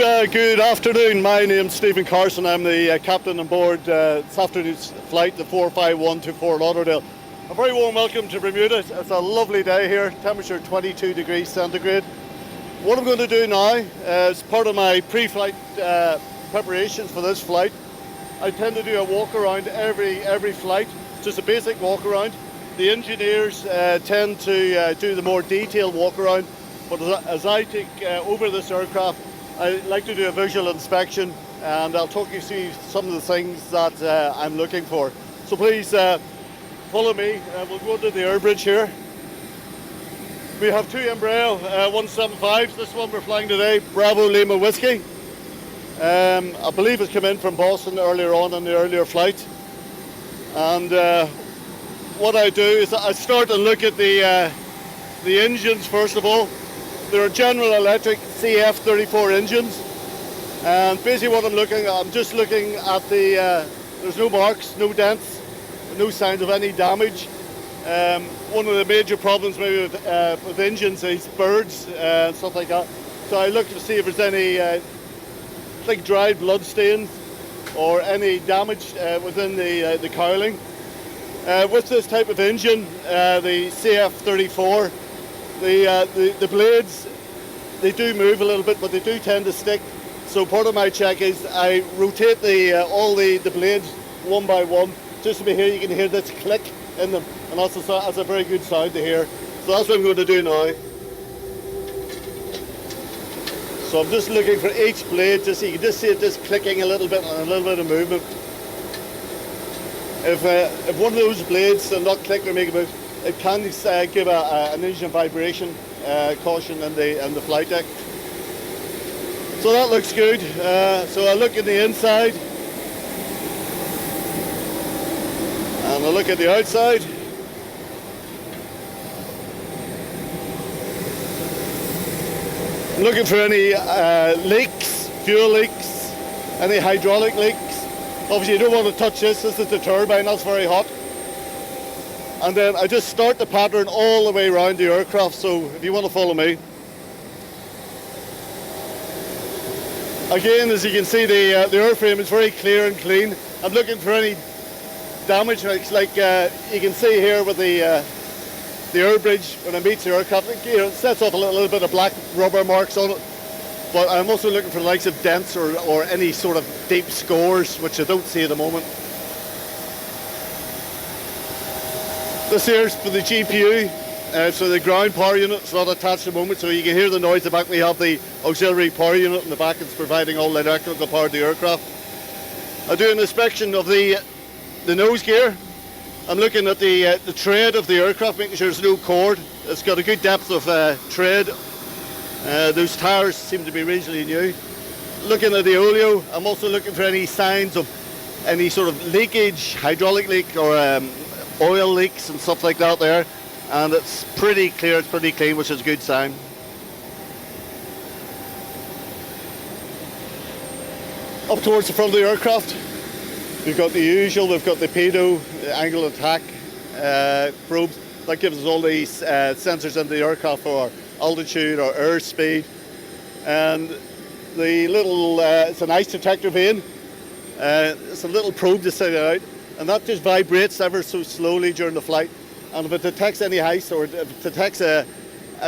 Good afternoon. My name's Stephen Carson. I'm the captain on board this afternoon's flight, the 45124 Lauderdale. A very warm welcome to Bermuda. It's a lovely day here, temperature 22 degrees centigrade. What I'm going to do now, as part of my pre-flight preparations for this flight, I tend to do a walk around every flight, just a basic walk around. The engineers tend to do the more detailed walk around, but as I take over this aircraft, I like to do a visual inspection, and I'll talk you through some of the things that I'm looking for. So please follow me. We'll go to the air bridge here. We have two Embraer 175s. This one we're flying today, Bravo Lima Whiskey. I believe it's come in from Boston earlier on in the earlier flight. And what I do is I start to look at the engines first of all. They're General Electric CF34 engines, and basically what I'm just looking at there's no marks, no dents, no signs of any damage. One of the major problems maybe with engines is birds and stuff like that. So I look to see if there's any like dried blood stains or any damage within the cowling. With this type of engine, the CF34, the blades, they do move a little bit, but they do tend to stick. So part of my check is I rotate all the blades one by one, just to be here. You can hear this click in them, and that's a very good sound to hear. So that's what I'm going to do now. So I'm just looking for each blade, just so you can just see it just clicking a little bit and a little bit of movement. If one of those blades does not click or make a move, it can give an engine vibration caution in the flight deck. So that looks good. So I look at the inside and I look at the outside. I'm looking for any leaks, fuel leaks, any hydraulic leaks. Obviously you don't want to touch this. This is the turbine, that's very hot. And then I just start the pattern all the way around the aircraft, so if you want to follow me. Again, as you can see, the airframe is very clear and clean. I'm looking for any damage, like you can see here with the air bridge when it meets the aircraft. It sets off a little bit of black rubber marks on it. But I'm also looking for the likes of dents or any sort of deep scores, which I don't see at the moment. This here is for the GPU, so the ground power unit is not attached at the moment, so you can hear the noise in the back. We have the auxiliary power unit in the back. It's providing all the electrical power to the aircraft. I do an inspection of the nose gear. I'm looking at the tread of the aircraft, making sure there's no cord. It's got a good depth of tread. Those tires seem to be reasonably new. Looking at the oleo, I'm also looking for any signs of any sort of leakage, hydraulic leak or oil leaks and stuff like that there, and it's pretty clear, it's pretty clean, which is a good sign. Up towards the front of the aircraft, we've got the usual. We've got the PEDO, the angle of attack probes. That gives us all these sensors in the aircraft for our altitude or airspeed, and the little it's an ice detector vane. It's a little probe to set it out, and that just vibrates ever so slowly during the flight, and if it detects any ice or if it detects a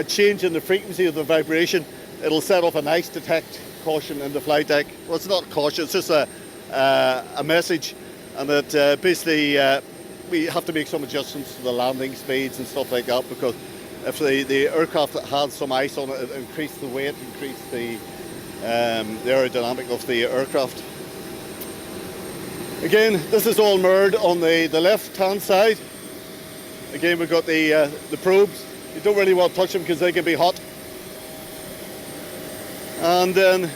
change in the frequency of the vibration, it'll set off an ice detect caution in the flight deck. Well, it's not caution, it's just a message, and that basically we have to make some adjustments to the landing speeds and stuff like that, because if the aircraft has some ice on it, it increases the weight, increases the aerodynamic of the aircraft. Again, this is all mirrored on the left-hand side. Again, we've got the probes. You don't really want to touch them because they can be hot. And then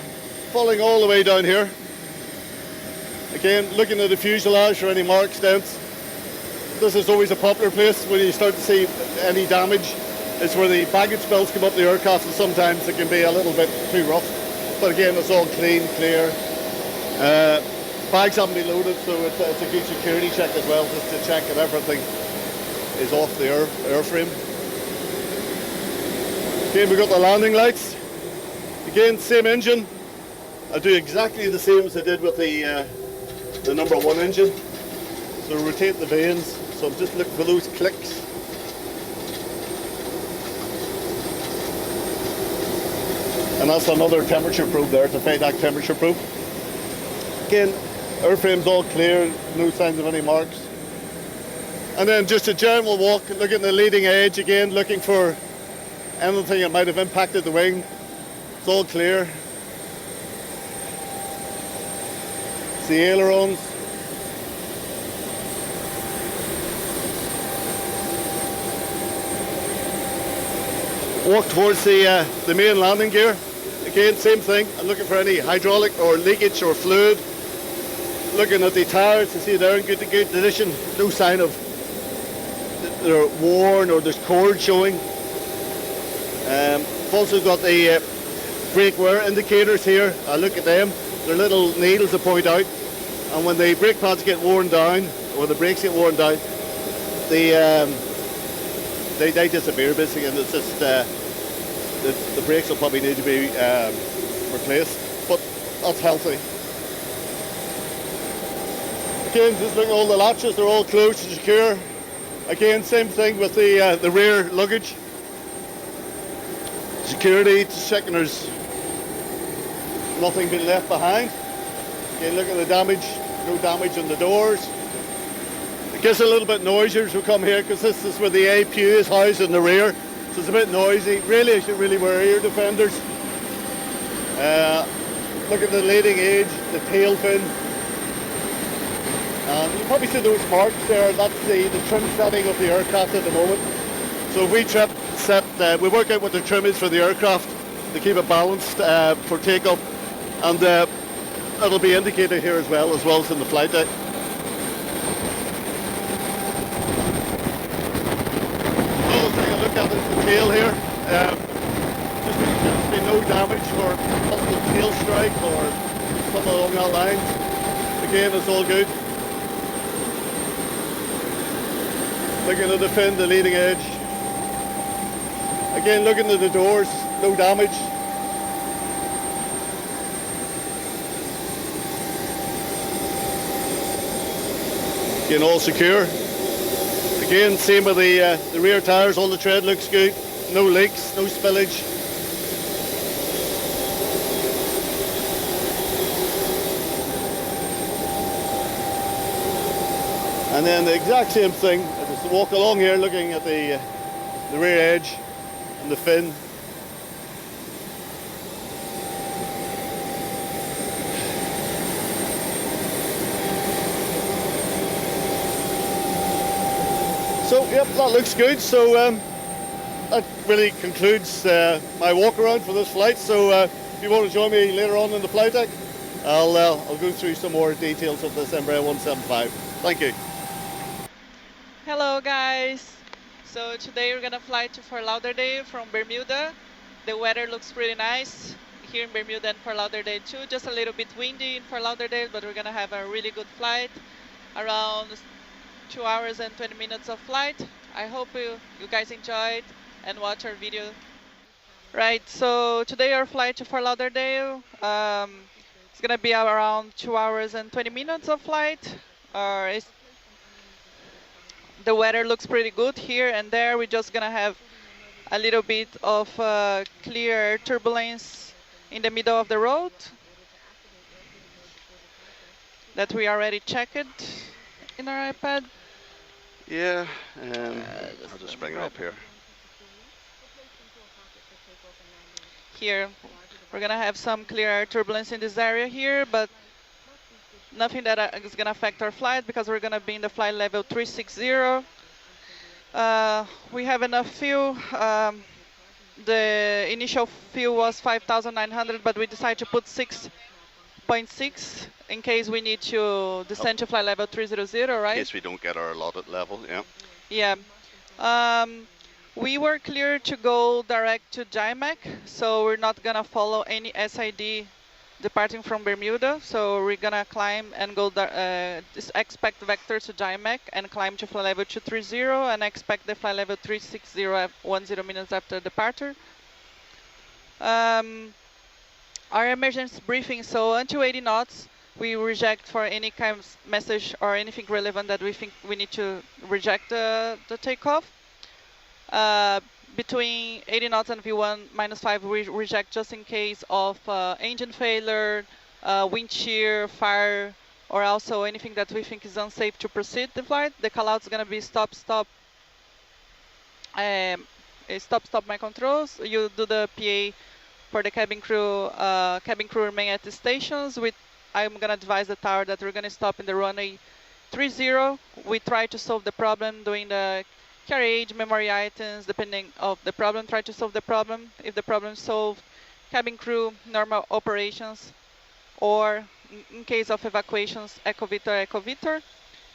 falling all the way down here. Again, looking at the fuselage for any marks, dents. This is always a popular place when you start to see any damage. It's where the baggage belts come up the aircraft, and sometimes it can be a little bit too rough. But again, it's all clean, clear. Bags haven't been loaded, so it's a good security check as well, just to check that everything is off the airframe. Again, we've got the landing lights. Again, same engine. I do exactly the same as I did with the #1 engine. So rotate the vanes. So I'm just looking for those clicks. And that's another temperature probe there, it's a FADAC temperature probe. Again, airframe's all clear, no signs of any marks. And then just a general walk, looking at the leading edge again, looking for anything that might have impacted the wing. It's all clear. It's the ailerons. Walk towards the main landing gear. Again, same thing. I'm looking for any hydraulic or leakage or fluid. Looking at the tires to see they're in good condition. No sign of they're worn or there's cord showing. I've also got the brake wear indicators here. I look at them. They're little needles that point out. And when the brake pads get worn down, or the brakes get worn down, they disappear basically, and it's just the brakes will probably need to be replaced, but that's healthy. Again, just looking at all the latches, they're all closed and secure. Again, same thing with the rear luggage. Security, just checking there's nothing been left behind. Again, look at the damage, no damage on the doors. It gets a little bit noisier as we come here because this is where the APU is housed in the rear, so it's a bit noisy. Really, you should really wear ear defenders. Look at the leading edge, the tail fin. And you probably see those marks there, that's the trim setting of the aircraft at the moment. So if we work out what the trim is for the aircraft to keep it balanced for takeoff, and it'll be indicated here as well as in the flight deck. Look at the tail here. Just been no damage for possible tail strike or something along that line. Again, it's all good. Looking at the fin, the leading edge. Again, looking at the doors, no damage. Again, all secure. Again, same with the rear tires, all the tread looks good. No leaks, no spillage. And then the exact same thing, I just walk along here looking at the rear edge and the fin. So, yep, that looks good. So that really concludes my walk around for this flight. So if you want to join me later on in the flight deck, I'll go through some more details of this Embraer 175. Thank you. Hello guys, so today we're gonna fly to Fort Lauderdale from Bermuda. The weather looks pretty nice here in Bermuda and Fort Lauderdale too. Just a little bit windy in Fort Lauderdale, but we're gonna have a really good flight, around 2 hours and 20 minutes of flight. I hope you guys enjoyed and watch our video. Right, so today our flight to Fort Lauderdale, it's gonna be around 2 hours and 20 minutes of flight. The weather looks pretty good here and there. We're just gonna have a little bit of clear turbulence in the middle of the road that we already checked in our iPad. Yeah, I'll just bring it up here. Here, we're gonna have some clear turbulence in this area here, but nothing that is gonna affect our flight because we're gonna be in the flight level 360. We have enough fuel. The initial fuel was 5,900, but we decided to put 6.6 in case we need to descend to flight level 300, right? In case we don't get our allotted level, yeah. Yeah. We were clear to go direct to JIMAC, so we're not gonna follow any SID departing from Bermuda, so we're gonna climb and go, expect vector to JIMAC and climb to flight level 230 and expect the flight level 360 at 10 minutes after departure. Our emergency briefing, so until 80 knots, we reject for any kind of message or anything relevant that we think we need to reject the takeoff. Between 80 knots and V1 -5, we reject just in case of engine failure, wind shear, fire, or also anything that we think is unsafe to proceed the flight. The call out is going to be stop, stop, stop my controls. You do the PA for the cabin crew remain at the stations. I'm going to advise the tower that we're going to stop in the runway 30. We try to solve the problem doing the carriage, memory items, depending of the problem, try to solve the problem. If the problem is solved, cabin crew, normal operations, or in case of evacuations, echo-VTOL.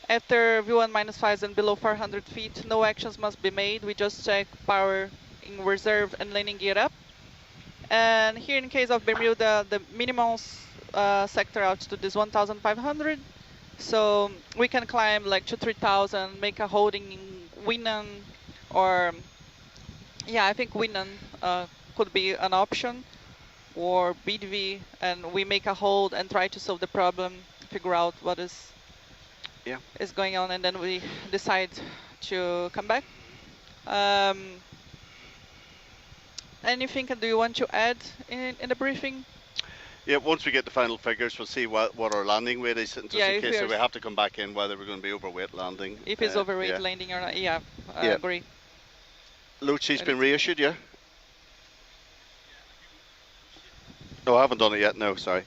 After V1 -5 and below 400 feet, no actions must be made. We just check power in reserve and landing gear up. And here in case of Bermuda, the minimum sector altitude is 1,500. So we can climb like to 3,000, make a holding in Winnan, or yeah, I think Winnan could be an option, or BDV, and we make a hold and try to solve the problem, figure out what is going on, and then we decide to come back. Anything do you want to add in the briefing? Yeah, once we get the final figures, we'll see what our landing weight is, just in case we have to come back in, whether we're going to be overweight landing. If it's overweight landing or not, I agree. Load sheet's been reissued, yeah? No, I haven't done it yet, no, sorry.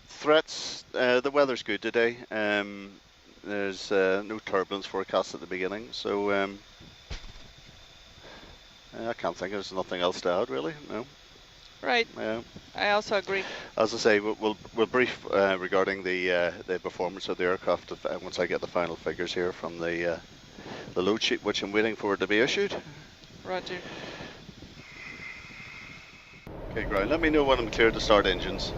Threats, the weather's good today. There's no turbulence forecast at the beginning, so I can't think there's nothing else to add, really, no. Right, I also agree. As I say, we'll brief regarding the performance of the aircraft once I get the final figures here from the load sheet, which I'm waiting for it to be issued. Roger. Okay, ground, let me know when I'm clear to start engines.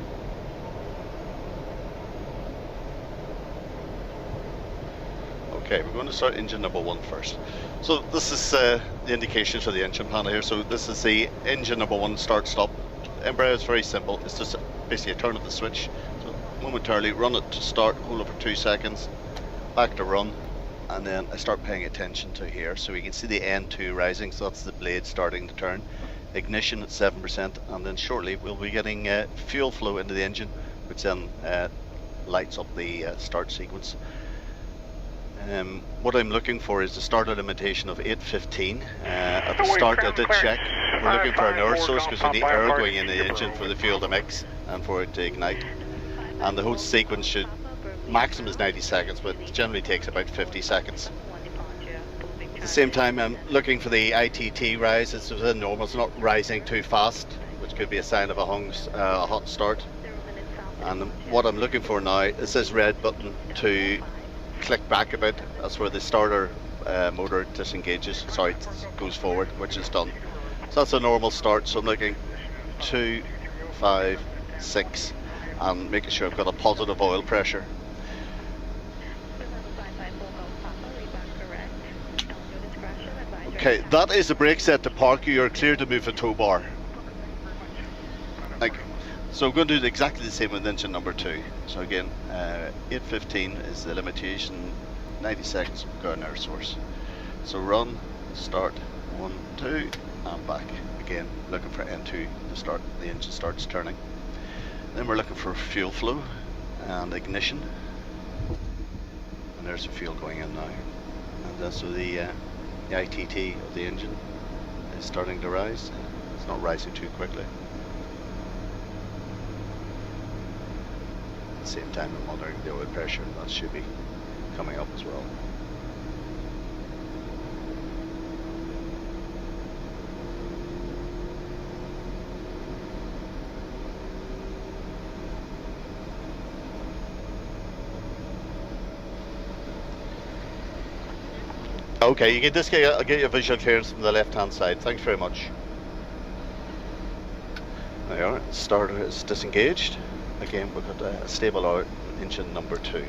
Okay, we're going to start engine number 1 first. So this is the indications for the engine panel here. So this is the engine number 1 start-stop. Embraer is very simple. It's just basically a turn of the switch. So momentarily run it to start, hold it for 2 seconds, back to run, and then I start paying attention to here. So we can see the N2 rising, so that's the blade starting to turn. Ignition at 7%, and then shortly we'll be getting fuel flow into the engine, which then lights up the start sequence. What I'm looking for is the starter limitation of 815. At the start I did check. We're looking for an air source because we need air going in the engine for the fuel to mix and for it to ignite. And the whole sequence should, maximum is 90 seconds, but it generally takes about 50 seconds. At the same time, I'm looking for the ITT rise. It's within normal, it's not rising too fast, which could be a sign of a hot start. And what I'm looking for now is this red button to click back a bit. That's where the starter motor disengages, goes forward, which is done. So that's a normal start. So I'm looking 2, 5, 6, and making sure I've got a positive oil pressure. Okay, that is the brake set to park. You are clear to move the tow bar. So I'm going to do exactly the same with engine number 2. So again, 815 is the limitation, 90 seconds, we've got an air source. So run, start, 1, 2, and back. Again, looking for N2 to start, the engine starts turning. Then we're looking for fuel flow and ignition. And there's the fuel going in now. And so the ITT of the engine is starting to rise. It's not rising too quickly. At the same time, I'm monitoring the oil pressure, and that should be coming up as well. Okay, you can just I'll get your visual clearance from the left-hand side. Thanks very much. There you are. Starter is disengaged. Again, we've got a stable out engine number 2.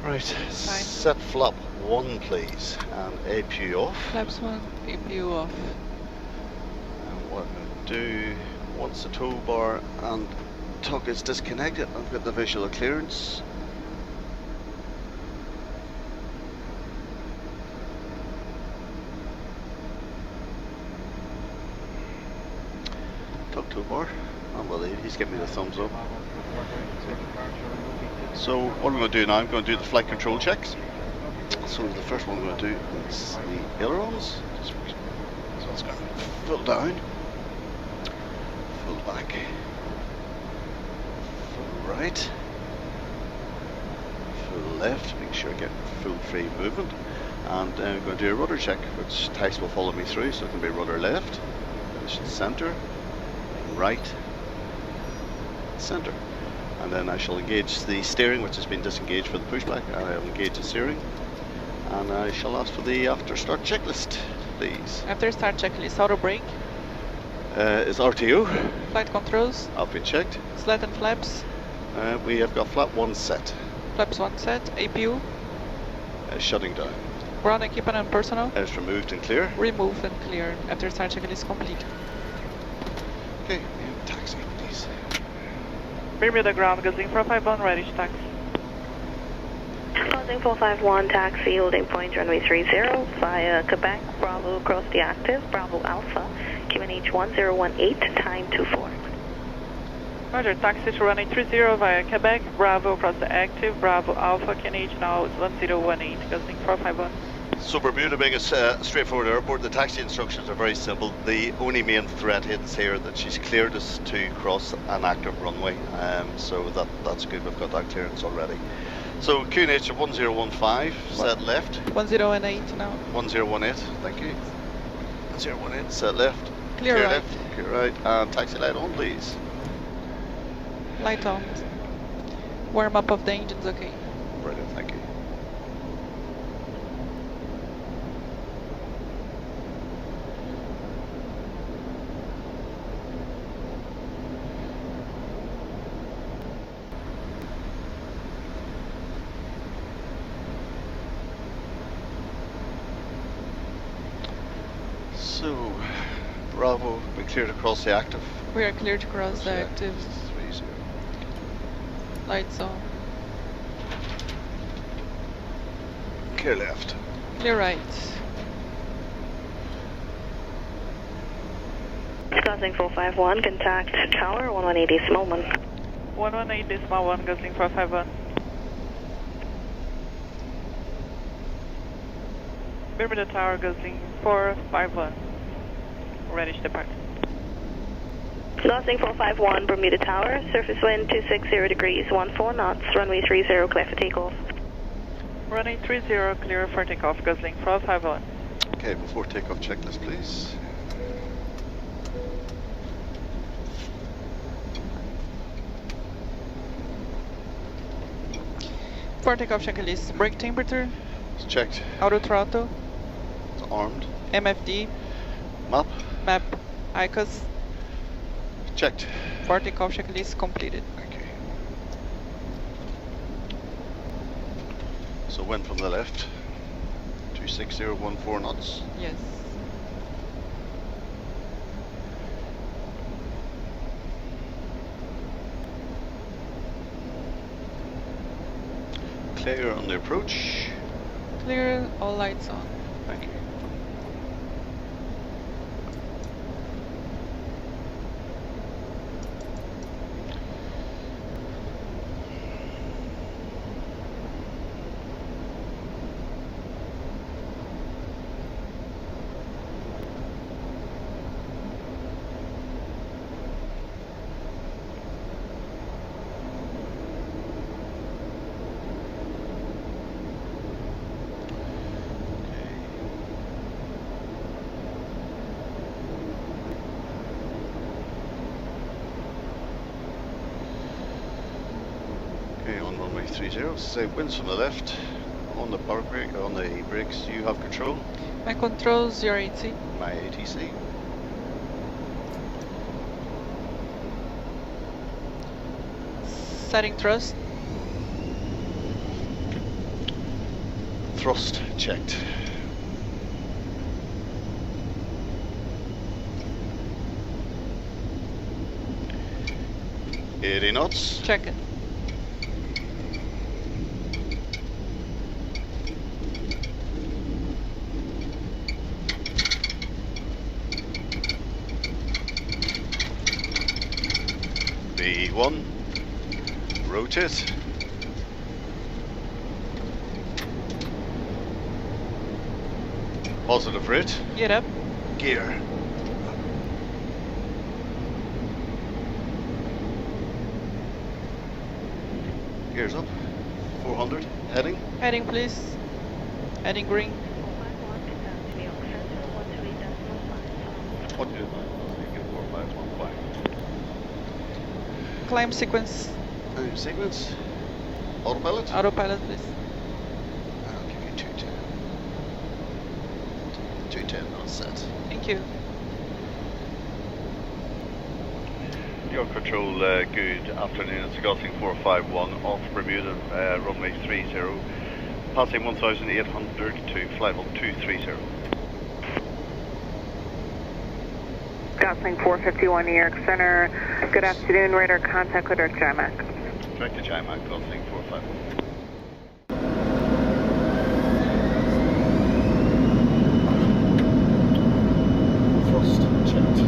Right. Set flap 1, please, and APU off. Flaps 1, APU off. do, once the tow bar and tug is disconnected, I've got the visual clearance. Tug tow bar, and well, he's giving me the thumbs up. So what I'm going to do now, I'm going to do the flight control checks. So the first one I'm going to do is the ailerons. So it's going to full down, full back, full right, full left, make sure I get full free movement. And I'm going to do a rudder check, which Tex will follow me through, so it can be rudder left, centre, right, centre. And then I shall engage the steering, which has been disengaged for the pushback, and I'll engage the steering. And I shall ask for the after start checklist, please. After start checklist, auto brake, Is RTO. flight controls, I've been checked. slat and flaps, We have got flap 1 set, flaps 1 set, APU, shutting down. ground equipment and personnel, It's removed and clear. removed and clear. After start checklist complete. Okay, taxi, please. Bermuda ground, Gazing 451, ready to taxi. Closing 451, taxi, holding point runway 30 via Quebec, Bravo across the active, Bravo Alpha, QNH 1018, time 24. Roger, taxi to runway 30 via Quebec, Bravo across the active, Bravo Alpha, QNH now 1018, Gazing 451. So Bermuda being a straightforward airport, the taxi instructions are very simple. The only main threat is here that she's cleared us to cross an active runway, so that's good, we've got that clearance already. So QNH 1015, set left. 1018 now. 1018, thank you. 1018, set left. Clear right. left, clear right, and taxi light on, please. Light on. Warm up of the engines, okay. Brilliant, thank you. So, Bravo, we cleared across the active. We are clear to cross the active. 30. Lights on. Clear left. Clear right. Closing 451, contact tower 1180 decimal 1. 118 decimal 1, Gazing 451. Bermuda Tower, Gazing 451. Ready to depart. Closing 451, Bermuda Tower, surface wind 260 degrees, 14 knots, runway 30, clear for takeoff. Runway 30, clear for takeoff, Gazing 451. Okay, before takeoff checklist, please. For takeoff checklist, brake temperature, It's checked. auto throttle, It's armed. MFD, Map. map, ICOS. Checked. For takeoff checklist completed. Thank you. So wind from the left. 26014 knots. Yes. Clear on the approach. Clear, all lights on. Thank you. Okay, on runway 30, say winds from the left, on the power brake, on the brakes, you have control, My controls, your AT. my ATC. Setting thrust. Thrust checked. 80 knots. Check it. B1. Rotate. Positive rate. Get up. Gear. Gears up. 400. Heading. Heading, please. Heading green. 125. Climb sequence. Time sequence. Autopilot. Autopilot, please. I'll give you 210. 210 on set. Thank you. Your control, good afternoon. It's Gulfing 451 off Bermuda, runway 30, passing 1,800 to flight level 230. Gulfing 451 New York Center. Good afternoon, radar contact with direct JIMAC. Direct to JIMAC, Gulfing 451. Thrust checked.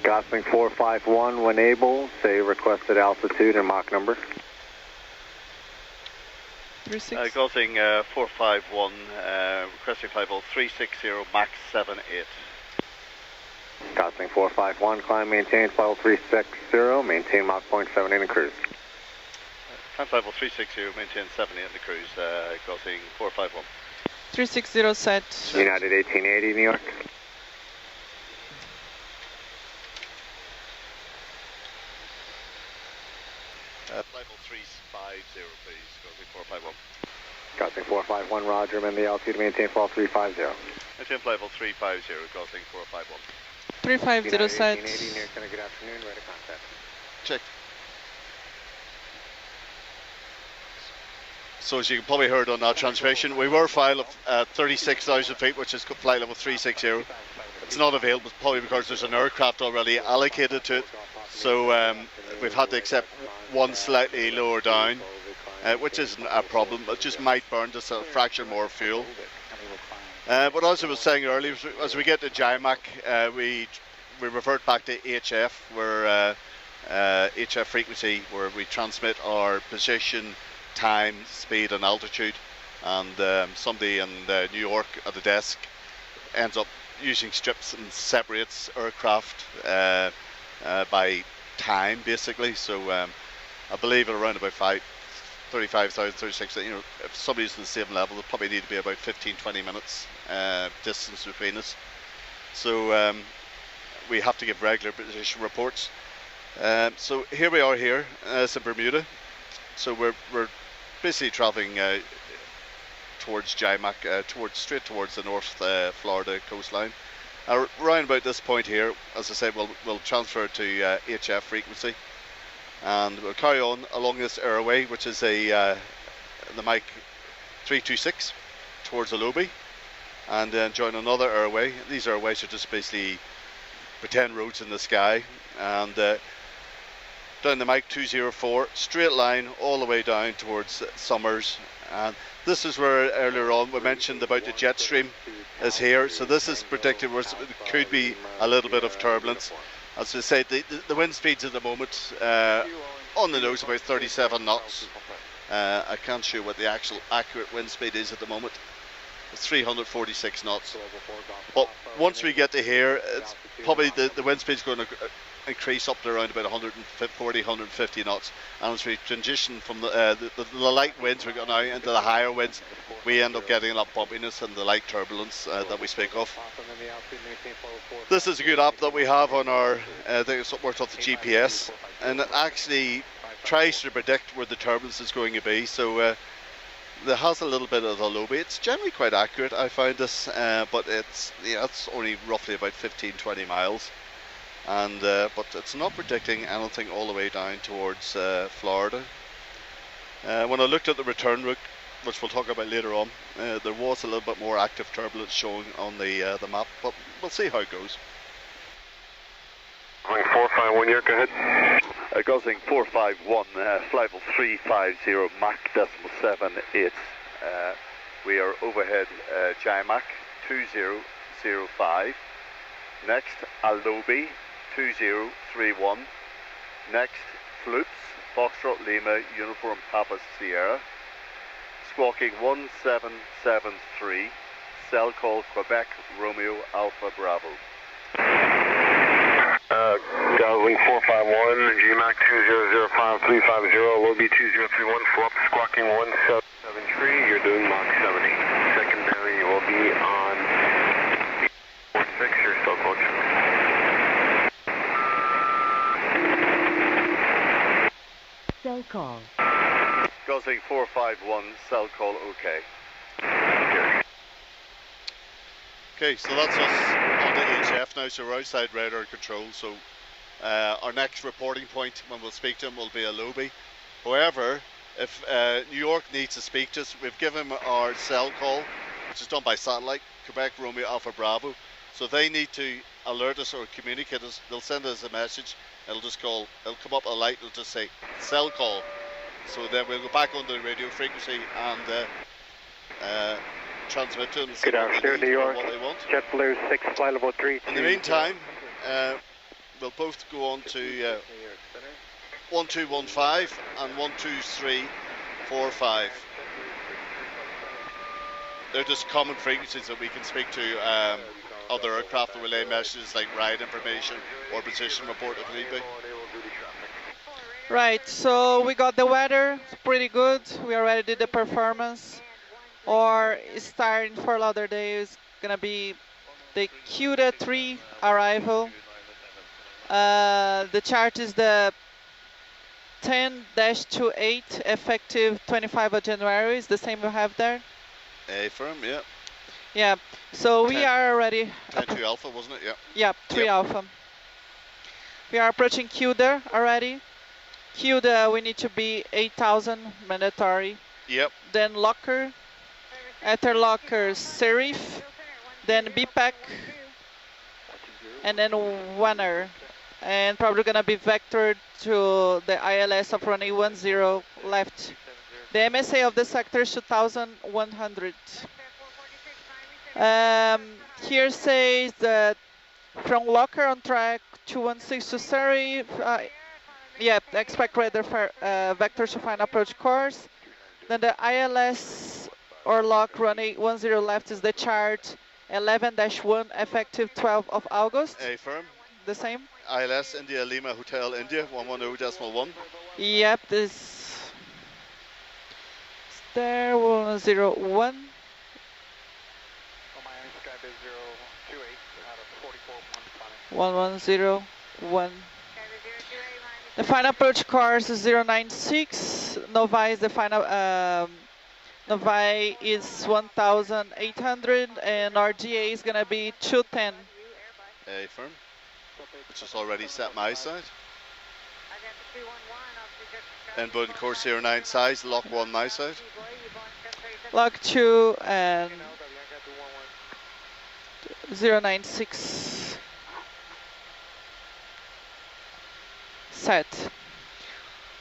Gosling 451, when able, say requested altitude and Mach number. 36. Gulfing 451, requesting flight level 360, Mach 78. Gosling 451, climb, maintain, flight 360, maintain Mach 0.78 and cruise. Climb level 360, maintain 78 in the cruise, Gosling 451. 360 set. United 1880, New York. Flight level 350, please, Gosling 451. Gosling 451, roger, amend the altitude, maintain fall 350. Maintain flight level 350, Gosling 451. 350 set. 1880, New York, good afternoon, ready to contact. Check. So as you probably heard on that transmission, we were flying at 36,000 feet, which is flight level 360. It's not available probably because there's an aircraft already allocated to it. So we've had to accept one slightly lower down, which isn't a problem. It just might burn just a fraction more fuel. But as I was saying earlier, as we get to JIMAC, we revert back to HF, where HF frequency, where we transmit our position, time, speed and altitude, and somebody in New York at the desk ends up using strips and separates aircraft by time, basically. So I believe at around about 35,000, 36,000, you know, if somebody's at the same level, there'll probably need to be about 15-20 minutes distance between us. So we have to give regular position reports. So here we are here, it's in Bermuda. So we're basically travelling towards JIMAC, straight towards the North Florida coastline. Around about this point here, as I said, we'll transfer to HF frequency, and we'll carry on along this airway, which is the Mike 326 towards Alobi, and then join another airway. These airways are just basically pretend roads in the sky, and down the Mike 204, straight line all the way down towards Summers. And this is where earlier on we mentioned about the jet stream is here. So this is predicted where there could be a little bit of turbulence. As I said, the wind speeds at the moment on the nose about 37 knots. I can't show what the actual accurate wind speed is at the moment. It's 346 knots. But once we get to here, it's probably the wind speed is going to increase up to around about 140, 150 knots, and as we transition from the light winds we got now into the higher winds, we end up getting a lot of bumpiness and the light turbulence that we speak of. This is a good app that we have on our works off the GPS, and it actually tries to predict where the turbulence is going to be. So there has a little bit of a low. It's generally quite accurate, I find this, but it's only roughly about 15-20 miles. And but it's not predicting anything all the way down towards Florida. When I looked at the return route, which we'll talk about later on, there was a little bit more active turbulence showing on the map, but we'll see how it goes. Going 451, York, go ahead. Gosling 451, flight level 350, Mach 0.78. We are overhead JIMAC 2005. Next, Alobi 2031. Next, Floops, Foxtrot Lima, Uniform Papa Sierra. Squawking 1773, cell call Quebec Romeo Alpha Bravo. Gosling 451, GMAC 2005350, Alobi 2031, flop squawking 1773, you're doing Mach 70. Secondary, you will be on 46, you're still coach. Cell call. Gosling 451, cell call OK. Okay, so that's us on the HF now, so we're outside radar control, so our next reporting point when we'll speak to him will be Alobi. However, if New York needs to speak to us, we've given them our cell call, which is done by satellite, Quebec Romeo Alpha Bravo, so they need to alert us or communicate us. They'll send us a message, it'll come up a light, it'll just say cell call. So then we'll go back onto the radio frequency and transmit to them. Good afternoon, New York. What they want. JetBlue 6, flight level 3. In the meantime, we'll both go on to 1215 and 12345. They're just common frequencies that we can speak to other aircraft to relay messages like ride information or position report if need be. Right, so we got the weather, it's pretty good. We already did the performance. Our starting for Lauderdale is gonna be the QTA3 arrival. The chart is the 10-28 effective 25 of January. Is the same we have there? A firm, yeah. Yeah, so we 10 are already... 10-2 Alpha, wasn't it? Yeah. Yeah, 3 Alpha. We are approaching QTA already. QTA, we need to be 8,000 mandatory. Yep. Then Locker. After Locker, Serif. Then BPAC. And then Wanner. And probably gonna be vectored to the ILS of runway 10 left. The MSA of the sector is 2,100. Here says that from Locker on track 216 to Surrey. Yeah, expect radar vector to find approach course. Then the ILS or lock runway 10 left is the chart 11-1 effective 12 of August. A firm. The same. ILS India Lima Hotel India 110.1. Yep, this there 101. 1101. The final approach course is 096. Novi is the final. Novi is 1,800, and our GA is gonna be 210. A firm. Which is already set my side. Inbound course 09 size, lock 1 my side. Lock 2 and 096. Set.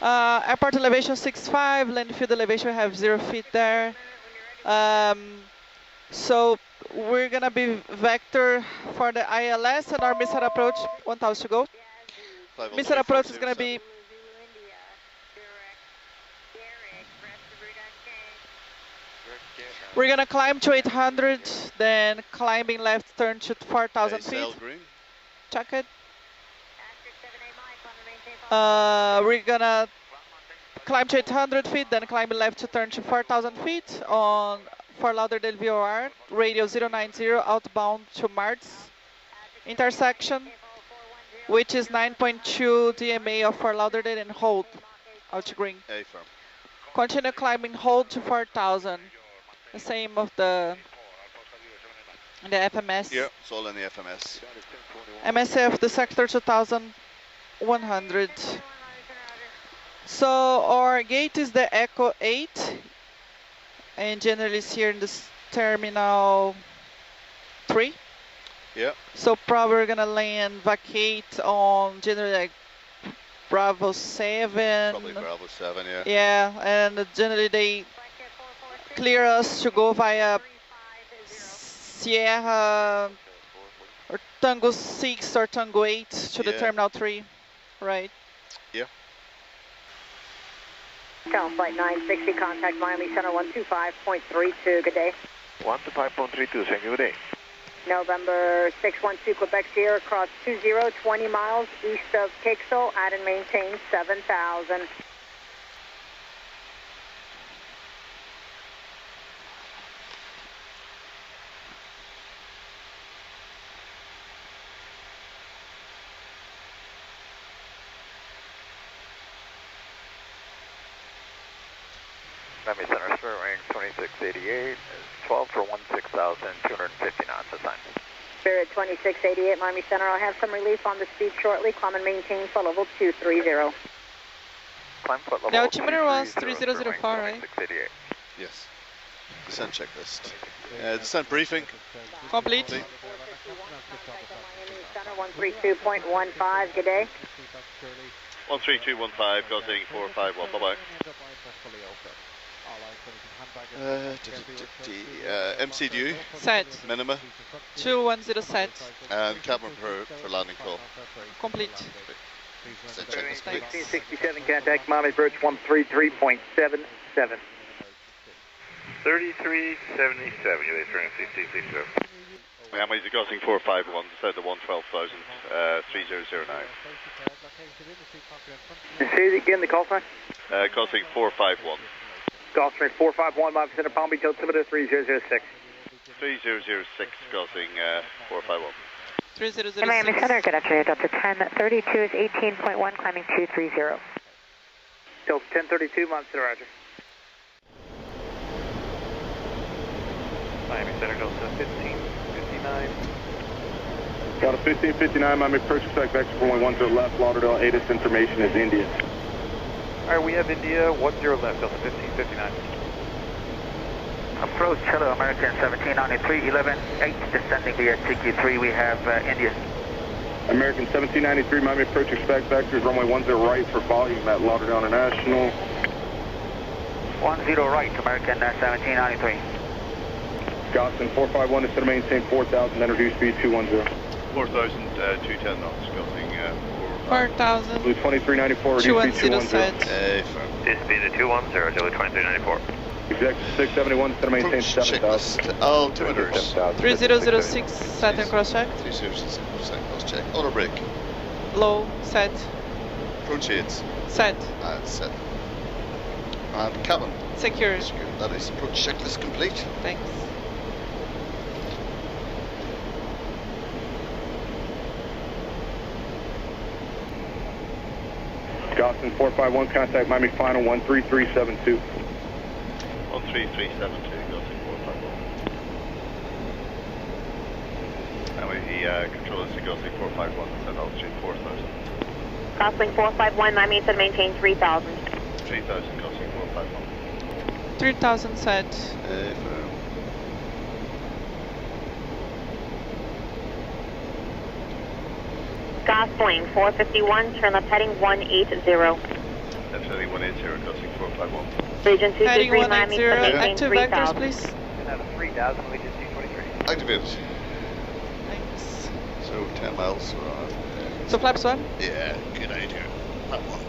Airport elevation 65, land field elevation we have 0 feet there. So we're gonna be vector for the ILS and our missile approach 1,000 to go. Missile approach is gonna be we're gonna climb to 800, then climbing left turn to 4,000 feet. Green. Check it. We're gonna climb to 800 feet, then climbing left to turn to 4,000 feet on Fort Lauderdale VOR, radio 090 outbound to Marts intersection, which is 9.2 DMA of Fort Lauderdale and hold out to green. A firm. Continue climbing, hold to 4,000. The same of the FMS. Yeah, it's all in the FMS. MSA of the sector 2,100. So our gate is the Echo 8, and generally it's here in this terminal 3. Yeah. So probably we're gonna land vacate on generally like Bravo 7. Probably Bravo 7, yeah. Yeah, and generally they clear us to go via Sierra or Tango 6 or Tango 8 to the Terminal 3, right? Yeah. Town Flight 960, contact Miami Center 125.32, good day. 125.32, thank you, good day. November 612 Quebec Sierra, cross 20, 20 miles east of Kixel, add and maintain 7,000. Miami Center, Spirit Wing 2688, 12 for 16,250 knots assigned. Spirit 2688, Miami Center, I'll have some relief on the speed shortly, climb and maintain for level 230. Climb foot level The altimeter was 230, 3004, right? 2688. Yes. Descent checklist. Descent briefing. Complete. Miami Center 132.15, good day. 13215, Gauting 451, bye-bye. MCDU, Set. minima, 210 set. and cabin for landing call. Complete. Descent checklist, please. 1667, contact Miami approach 133.77. 3377, you're 1667. Miami crossing 451, descend to 112,000, 3009. Say it again, the call sign? Crossing 451. Gulfstream 451, Miami Center, Palm Beach, altimeter 3006. 3006, crossing 451. 3006. Miami Center, good afternoon, Delta 1032 is 18.1, climbing 230. Delta 1032, Miami Center, roger. Miami Center, Delta 1559. Delta 1559, Miami approach respect vector 411 to the left, Lauderdale, ATIS information is India. Alright, we have India, 10 left, Delta 1559. Approach, hello, American 1793, 11-8, descending via TQ3, we have India. American 1793, Miami approach respect vectors, runway 10 right for volume at Lauderdale International. 10 right, American 1793. Goslin 451 is to maintain 4,000, then reduce speed 210. 4,210 knots, crossing 4,000. Blue 2394, reduce speed 210. set. This speed is 210, Blue 2394. Executive 671 is to maintain 7,000. Altimeters. 3006, set and cross check. 3006, cross check. Auto brake. Low, set, Approach aids. set, And set. And cabin. secure. That is approach checklist complete. Thanks. Goslin 451, contact Miami final 13372. 13372, Goslin 451. And we control this to Goslin 451, send altitude 4,000. Gosling 451, Miami Center, maintain 3,000. 3,000, Goslin 451. 3,000 set. Gosling 451, turn left heading 180. Left heading 180, Goslin 451. Region Heading 223, Miami 180. Center, maintain Active vectors, 3,000. please. Another 3,000, Region 223. Activated. Thanks. So 10 miles. So flaps one. Yeah, good idea. That one.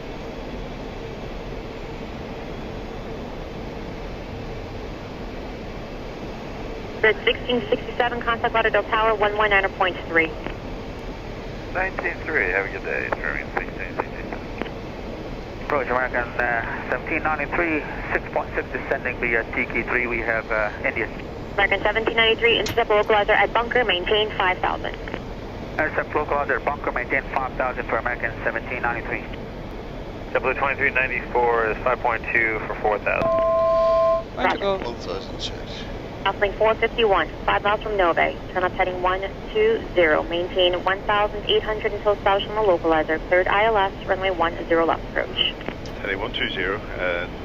Grid 1667, contact Lauderdale Tower 119.3. 193, have a good day. Termin 1667. Approach, American 1793, 6.6, descending via TQ3, we have India. American 1793, intercept localizer at bunker, maintain 5,000. Intercept localizer at bunker, maintain 5,000 for American 1793. Blue 2394 is 5.2 for 4,000. Where to go? 1,000 check. Gosling 451, 5 miles from Novi, turn left heading 120, maintain 1,800 until established on the localizer, cleared ILS, runway 10 left approach. Heading 120,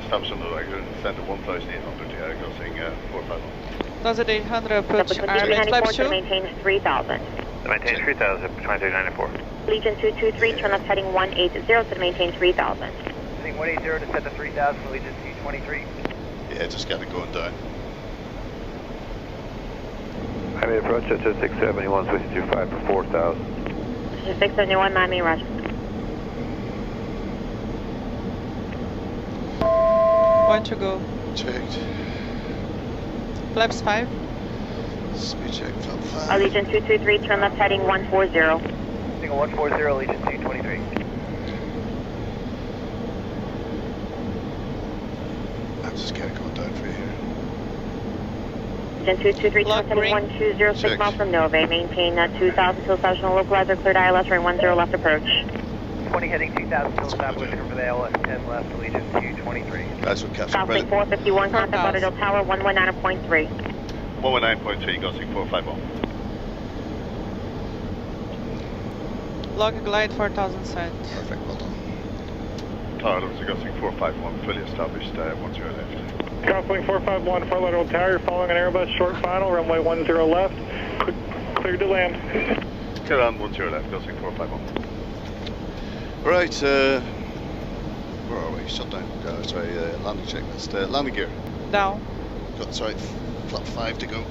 establish on the exit, send to 1,800, crossing 451. 1,800 approach. Double Army 2394 flaps to two. maintain 3,000. Maintain 3,000, 2394. Legion 223, turn left heading 180 to maintain 3,000. Heading 180 to set to 3,000, Legion 223. Yeah, just get it going down. Miami approach at 671, switch 25 for 4,000. 671, Miami, roger. One to go. Checked. Flaps 5. Speed check, flap 5. Legion 223, turn left heading 140. Single 140, Legion 223. I'll just get it going down for you here. Legion 223, Block turn heading green. 120, 6 Check. miles from Novi, maintain 2,000 till establishment localizer, cleared ILS, runway 10 left approach. 20 heading 2,000, till established for the LS 10 left, Legion 223. That's what Captain Gosling Brennan. 451, contact 4,000. Lauderdale Tower 119.3. 119.3, Goslin 451. Log glide 4,000 set. Perfect, well done. Tower levels are Goslin 451, fully established, 10 left. Gosling 451, Fort Lauderdale Tower, following an Airbus short final, runway 10 left, cleared to land. Clear on 10 left, Goslin 451. Right, where are we? Shutdown. Landing checklist. Landing gear. Down. Got, flap 5 to go.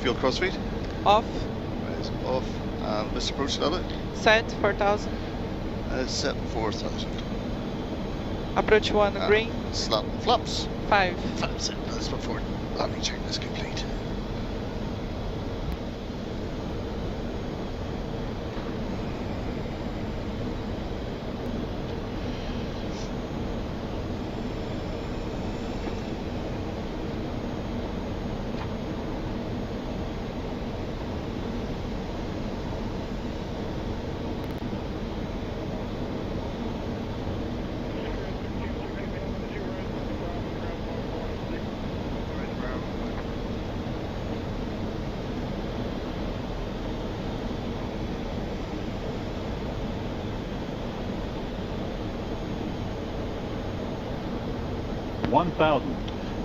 Fuel crossfeed. Off. Is off. And missed approach level. Set 4,000. Set 4,000. Approach 1 green. Slant flaps. 5. Flaps in. That's before. Battery check is complete.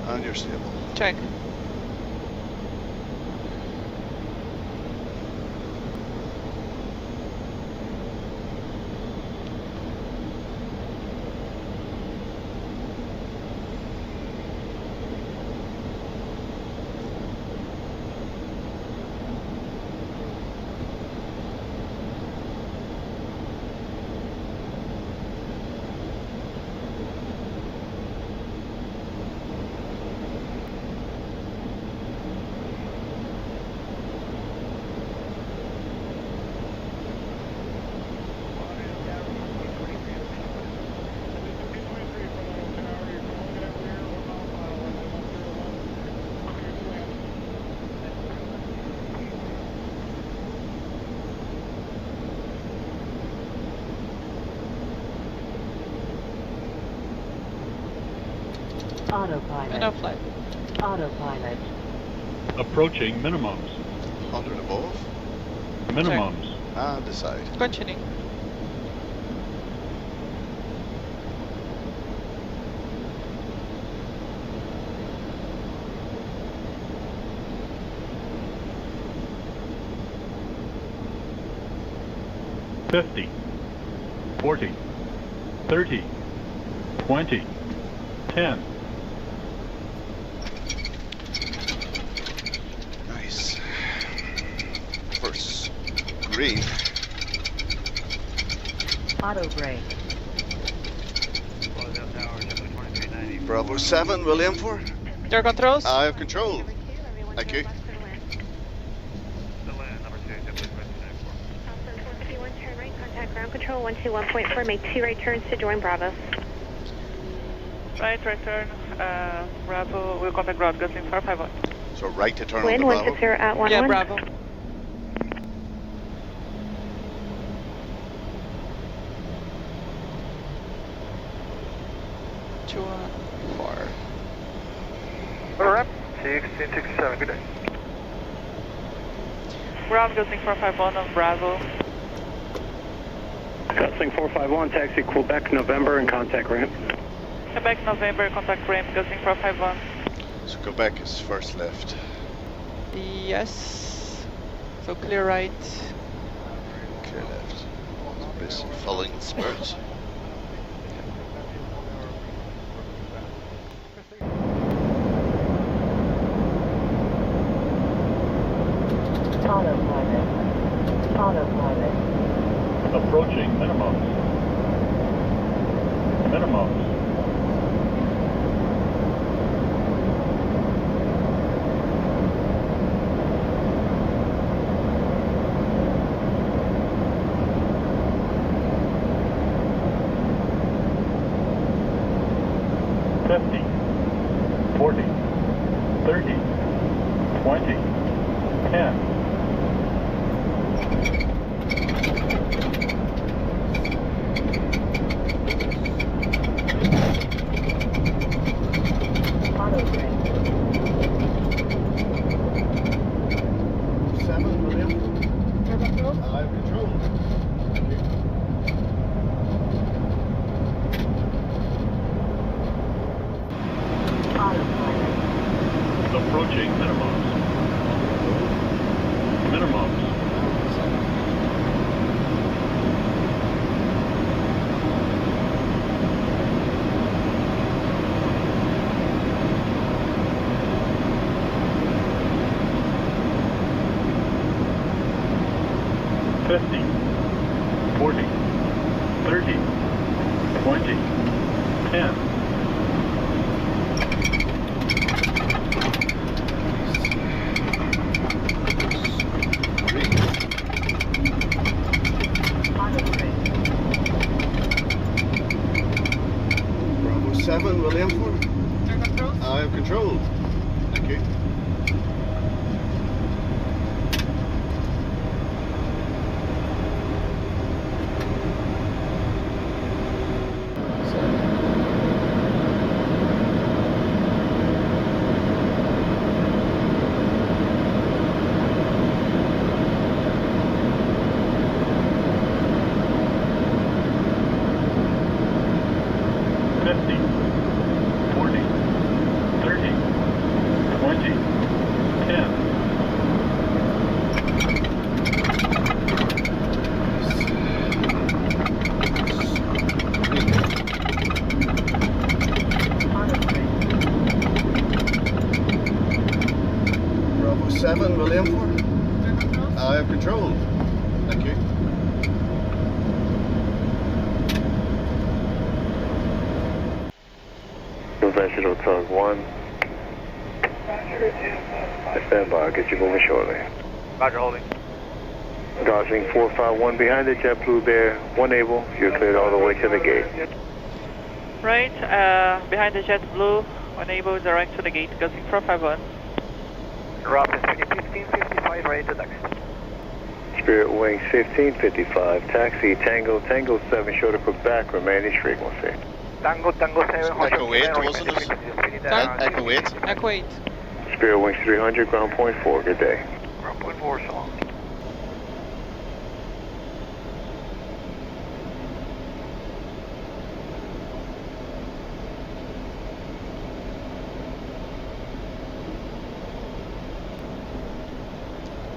And you're stable. Check. Autopilot. Enough flight. Autopilot. Approaching minimums. 100 above. Minimums. And decide. Continuing. $50, $40, $30, $20, $10. Nice. First green. Auto brake. Bravo 7, William 4. Your controls? I have control. Thank you. Ground control 121.4, make 2 right turns to join Bravo. Right turn. Bravo, we'll contact ground, gusting 451. So right to turn Wind on the Bravo. 160 at 11. Yeah, Bravo. Two on 4. Rep 1667, good day. Ground gusting 451 on Bravo. Gusting 451, taxi Quebec, November, and contact ramp. Quebec, November, contact ramp, gusting 451. So Quebec is first left. Yes. So clear right. Clear left. Basically following the spurs. Autopilot. Autopilot. Approaching minimums. Minimums. $50, $40, $30, $20, $10. Auto brake. 7, William. I have control. Thank you. Autopilot. Approaching minimums. Minimums. $50, $40, $30, $20, $10. 7, we'll aim for. Air control. I have control. Thank you. Bravo 7, we'll aim for. I have control. Thank you. Conventional tug 1. Stand by, I'll get you moving shortly. Roger, holding. Dodging 451 behind the JetBlue Bear, 1 able, you're cleared all the way to the gate. Right, behind the JetBlue, unable direct to the gate, gusting 451. Rapid 1555, ready to taxi. Spirit Wings 1555, taxi Tango, Tango 7, shorter quick back, managed frequency. Tango 7, Echo 8, wasn't it? Echo 8. Echo 8. Spirit Wings 300, ground point 4, good day. Ground point 4, so long.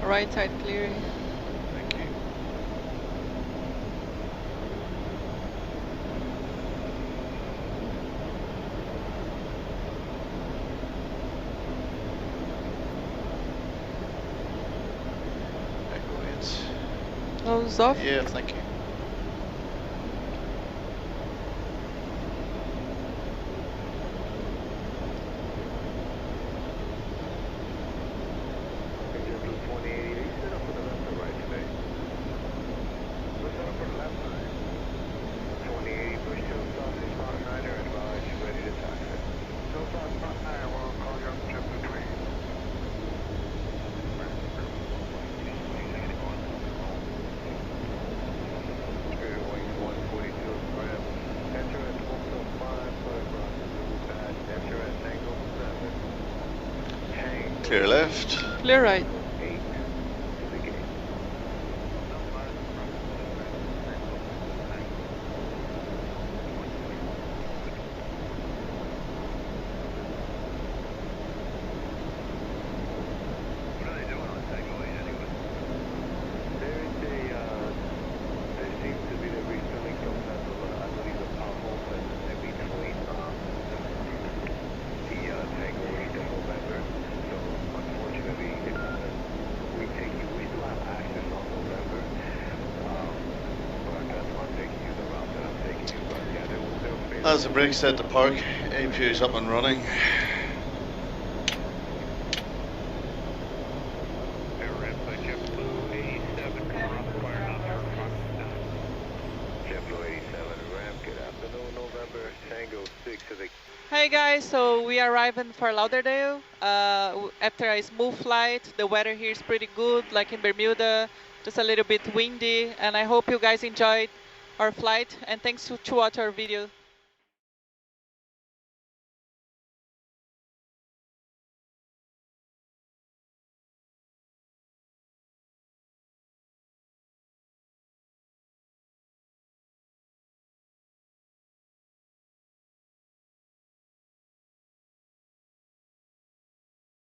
Right side clear. Thank you. Echo 8. Nose off. Yeah, thank you. Clear left. Clear right. As the brakes set to park, APU is up and running. Hi guys, so we arrived in Fort Lauderdale after a smooth flight. The weather here is pretty good, like in Bermuda, just a little bit windy, and I hope you guys enjoyed our flight, and thanks to watch our video.